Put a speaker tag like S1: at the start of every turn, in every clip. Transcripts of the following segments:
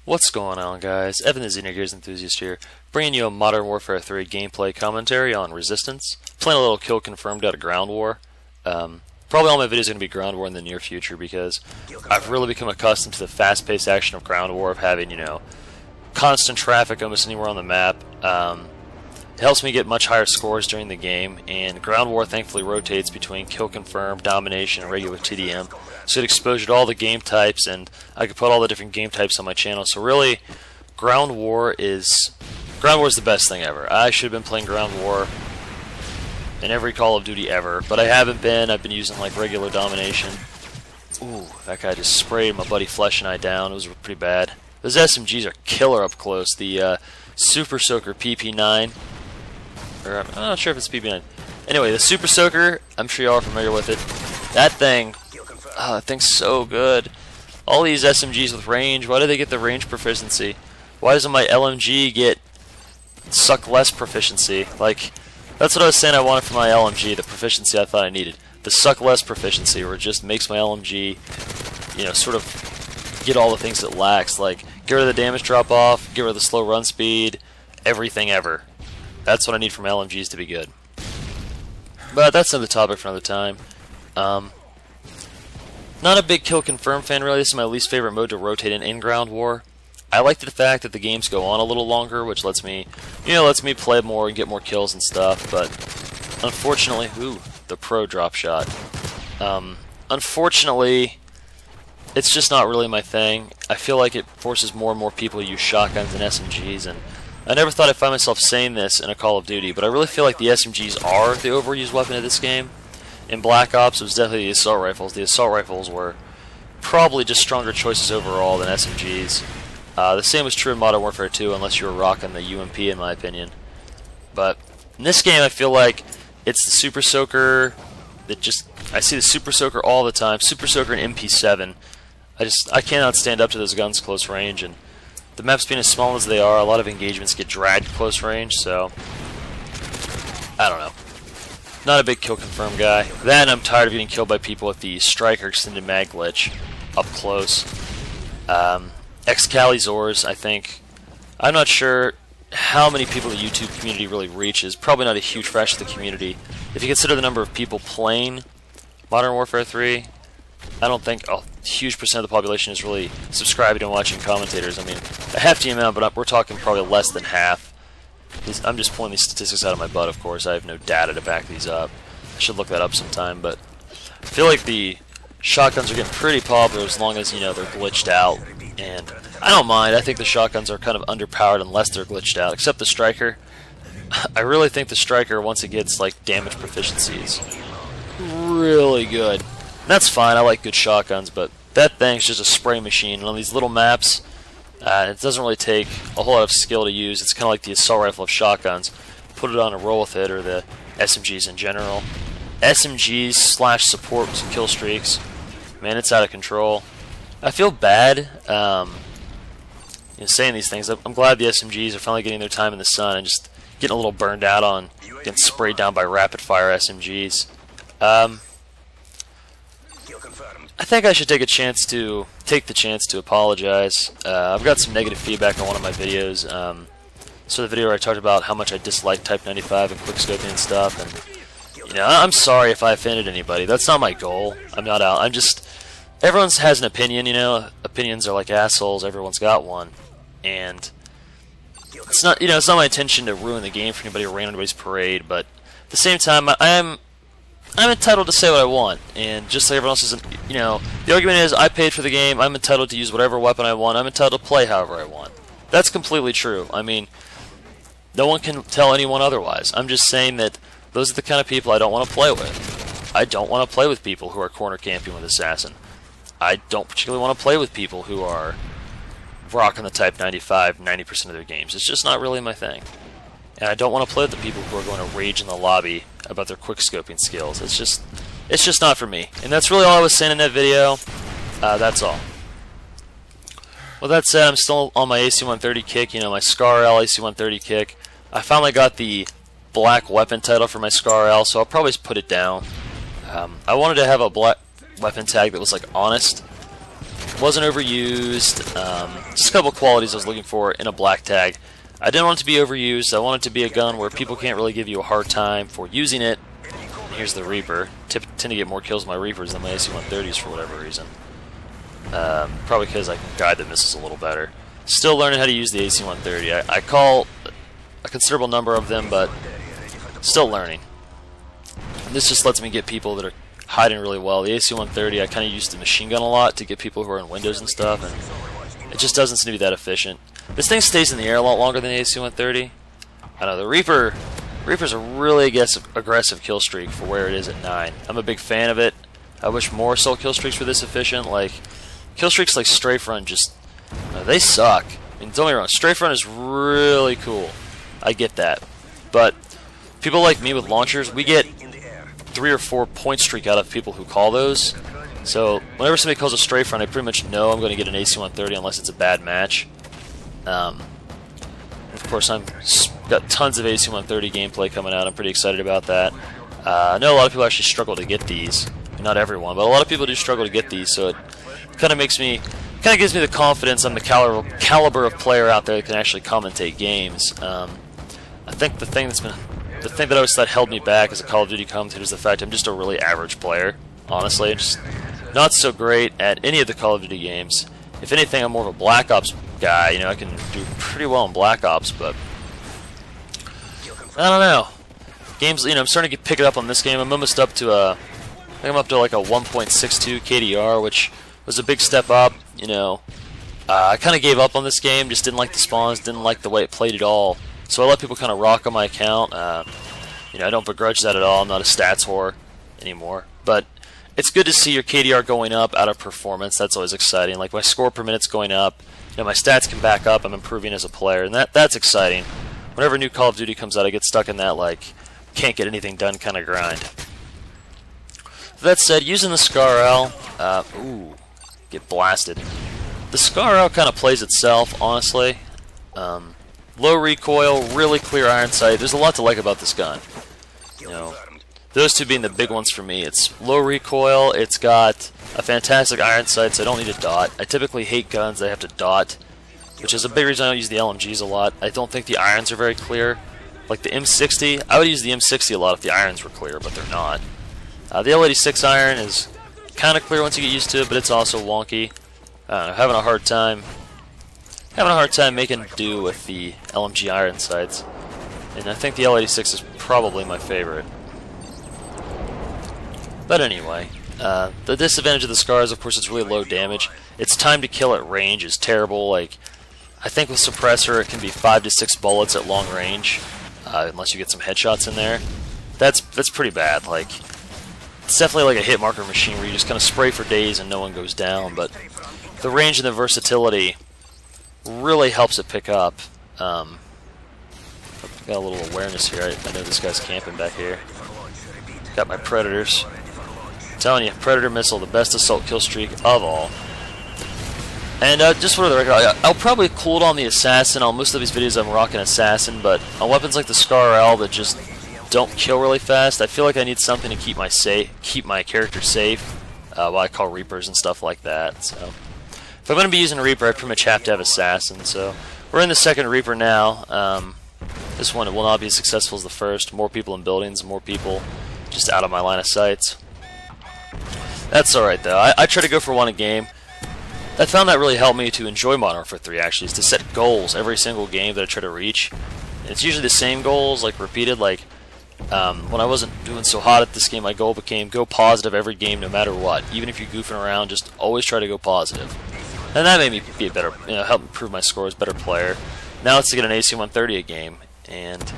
S1: What's going on, guys? Evan the Xenogears Enthusiast here, bringing you a Modern Warfare 3 gameplay commentary on Resistance. Playing a little kill confirmed out of Ground War. Probably all my videos are going to be Ground War in the near future because I've really become accustomed to the fast-paced action of Ground War, of having, constant traffic almost anywhere on the map. It helps me get much higher scores during the game, and Ground War thankfully rotates between kill confirmed, domination, and regular TDM. So it exposure to all the game types, and I could put all the different game types on my channel. So really, Ground War is the best thing ever. I should have been playing Ground War in every Call of Duty ever, but I haven't been. I've been using like regular domination. Ooh, that guy just sprayed my buddy Flesh and I down. It was pretty bad. Those SMGs are killer up close. The Super Soaker PP9. Or, I'm not sure if it's PP9. Anyway, the Super Soaker, I'm sure y'all are familiar with it. That thing's so good. All these SMGs with range, why do they get the range proficiency? Why doesn't my LMG get suck less proficiency? Like, that's what I was saying I wanted for my LMG, the proficiency I thought I needed. The suck less proficiency, where it just makes my LMG, sort of get all the things it lacks. Like, get rid of the damage drop off, get rid of the slow run speed, everything ever. That's what I need from LMGs to be good. But that's another topic for another time. Not a big kill confirm fan really. This is my least favorite mode to rotate in Ground War. I like the fact that the games go on a little longer, which lets me, play more and get more kills and stuff. But unfortunately, the pro drop shot. Unfortunately, it's just not really my thing. I feel like it forces more and more people to use shotguns and SMGs, and I never thought I'd find myself saying this in a Call of Duty, but I really feel like the SMGs are the overused weapon of this game. In Black Ops, it was definitely the assault rifles. The assault rifles were probably just stronger choices overall than SMGs. The same was true in Modern Warfare 2, unless you were rocking the UMP, in my opinion. But in this game, I feel like it's the Super Soaker I see the Super Soaker all the time. Super Soaker and MP7. I cannot stand up to those guns close range, and the maps being as small as they are, a lot of engagements get dragged close range, so I don't know. Not a big kill confirm guy. Then I'm tired of getting killed by people with the Striker extended mag glitch up close. Excalizors, I think. I'm not sure how many people the YouTube community really reaches. Probably not a huge fraction of the community. If you consider the number of people playing Modern Warfare 3, I don't think a huge percent of the population is really subscribing and watching commentators. I mean, a hefty amount, but we're talking probably less than half. I'm just pulling these statistics out of my butt, of course. I have no data to back these up. I should look that up sometime, but I feel like the shotguns are getting pretty popular as long as, they're glitched out. And I don't mind. I think the shotguns are kind of underpowered unless they're glitched out, except the Striker. I really think the Striker, once it gets, damage proficiency, is really good. And that's fine. I like good shotguns, but that thing's just a spray machine. And on these little maps, it doesn't really take a whole lot of skill to use. It's kind of like the assault rifle of shotguns. Put it on and roll with it, or the SMGs in general. SMGs / support kill streaks. Man, it's out of control. I feel bad saying these things. I'm glad the SMGs are finally getting their time in the sun and just getting a little burned out on getting sprayed down by rapid fire SMGs. I think I should take the chance to apologize. I've got some negative feedback on one of my videos. So the video where I talked about how much I dislike Type 95 and quickscoping and stuff, and I'm sorry if I offended anybody. That's not my goal. I'm not out. Everyone has an opinion. Opinions are like assholes. Everyone's got one, and it's not my intention to ruin the game for anybody or rain on anybody's parade. But at the same time, I'm entitled to say what I want, and just like everyone else is, the argument is I paid for the game, I'm entitled to use whatever weapon I want, I'm entitled to play however I want. That's completely true. I mean, no one can tell anyone otherwise. I'm just saying that those are the kind of people I don't want to play with. I don't want to play with people who are corner camping with Assassin. I don't particularly want to play with people who are rocking the Type 95 90% of their games. It's just not really my thing. And I don't want to play with the people who are going to rage in the lobby about their quickscoping skills. It's just not for me. And that's really all I was saying in that video. That's all. Well, that said, I'm still on my AC-130 kick, my SCAR-L AC-130 kick. I finally got the black weapon title for my SCAR-L, so I'll probably just put it down. I wanted to have a black weapon tag that was honest, wasn't overused. Just a couple qualities I was looking for in a black tag. I didn't want it to be overused. I want it to be a gun where people can't really give you a hard time for using it. Here's the Reaper. Tend to get more kills with my Reapers than my AC-130s for whatever reason. Probably because I can guide the missiles a little better. Still learning how to use the AC-130. I call a considerable number of them, but still learning. And this just lets me get people that are hiding really well. The AC-130, I kind of use the machine gun a lot to get people who are in windows and stuff, and it just doesn't seem to be that efficient. This thing stays in the air a lot longer than the AC-130. I know, the Reaper's a really aggressive kill streak for where it is at 9. I'm a big fan of it. I wish more assault kill streaks were this efficient. Like, kill streaks like Strafe Run just, they suck. I mean, don't get me wrong, Strafe Run is really cool. I get that. But people like me with launchers, we get 3 or 4 point streak out of people who call those. So whenever somebody calls a Strafe Run, I pretty much know I'm going to get an AC-130 unless it's a bad match. Of course, I've got tons of AC-130 gameplay coming out. I'm pretty excited about that. I know a lot of people actually struggle to get these. Not everyone, but a lot of people do struggle to get these. So it kind of gives me the confidence I'm the caliber of player out there that can actually commentate games. I think the thing that I always thought held me back as a Call of Duty commentator is the fact I'm just a really average player. Honestly, just not so great at any of the Call of Duty games. If anything, I'm more of a Black Ops guy. You know, I can do pretty well in Black Ops, but I don't know. Games, you know, I'm starting to pick it up on this game. I'm almost up to I think I'm up to like a 1.62 KDR, which was a big step up. You know, I kind of gave up on this game. Just didn't like the spawns, didn't like the way it played at all. So I let people kind of rock on my account. You know, I don't begrudge that at all. I'm not a stats whore anymore, but it's good to see your KDR going up out of performance. That's always exciting. Like my score per minute's going up. You know, my stats can back up. I'm improving as a player, and that's exciting. Whenever a new Call of Duty comes out, I get stuck in that like can't get anything done kind of grind. That said, using the SCAR-L, get blasted. The SCAR-L kind of plays itself, honestly. Low recoil, really clear iron sight. There's a lot to like about this gun. You know, those two being the big ones for me. It's low recoil, it's got a fantastic iron sight, so I don't need a dot. I typically hate guns that have to dot, which is a big reason I don't use the LMGs a lot. I don't think the irons are very clear. Like the M60, I would use the M60 a lot if the irons were clear, but they're not. The L86 iron is kind of clear once you get used to it, but it's also wonky. Having a hard time making do with the LMG iron sights. And I think the L86 is probably my favorite. But anyway, the disadvantage of the SCAR is, of course, it's really low damage. Its time to kill at range is terrible. Like, I think with Suppressor it can be 5 to 6 bullets at long range, unless you get some headshots in there. That's pretty bad. Like, it's definitely like a hit marker machine where you just kind of spray for days and no one goes down. But the range and the versatility really helps it pick up. Got a little awareness here. I know this guy's camping back here. Got my Predators. I'm telling you, Predator missile, the best assault kill streak of all. And just for the record, I'll probably cool on the Assassin. On most of these videos I'm rocking Assassin, but on weapons like the SCAR-L that just don't kill really fast, I feel like I need something to keep my character safe, while I call Reapers and stuff like that. So if I'm going to be using a Reaper, I pretty much have to have Assassin. So we're in the second Reaper now. This one will not be as successful as the first. More people in buildings, more people just out of my line of sights. That's alright though. I try to go for one a game. I found that really helped me to enjoy Modern Warfare 3 actually, is to set goals every single game that I try to reach. And it's usually the same goals, like repeated. Like when I wasn't doing so hot at this game, my goal became go positive every game no matter what. Even if you're goofing around, just always try to go positive. And that made me be a better, help improve my score as a better player. Now it's to get an AC-130 a game. And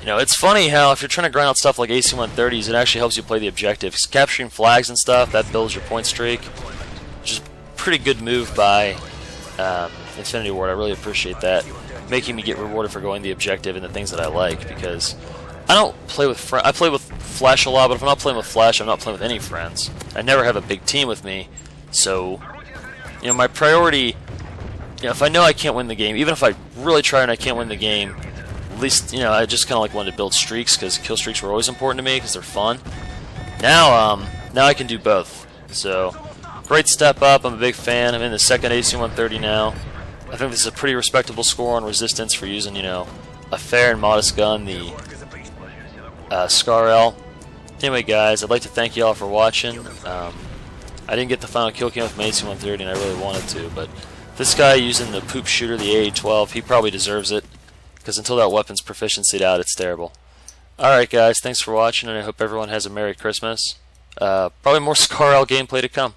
S1: it's funny how if you're trying to grind out stuff like AC-130s, it actually helps you play the objective. 'Cause capturing flags and stuff, that builds your point streak. Which is a pretty good move by Infinity Ward. I really appreciate that. Making me get rewarded for going the objective and the things that I like. Because I don't play with I play with Flash a lot, but if I'm not playing with Flash, I'm not playing with any friends. I never have a big team with me. So, my priority, if I know I can't win the game, even if I really try and I can't win the game, at least, I just kind of like wanted to build streaks, because kill streaks were always important to me, because they're fun. Now I can do both. So, Great step up. I'm a big fan. I'm in the second AC-130 now. I think this is a pretty respectable score on resistance for using, you know, a fair and modest gun, the Scar-L. Anyway, guys, I'd like to thank you all for watching. I didn't get the final kill cam with my AC-130, and I really wanted to, but this guy using the poop shooter, the AA-12, he probably deserves it, because until that weapon's proficiency'd out, it's terrible. Alright, guys, thanks for watching, and I hope everyone has a Merry Christmas. Probably more Scar-L gameplay to come.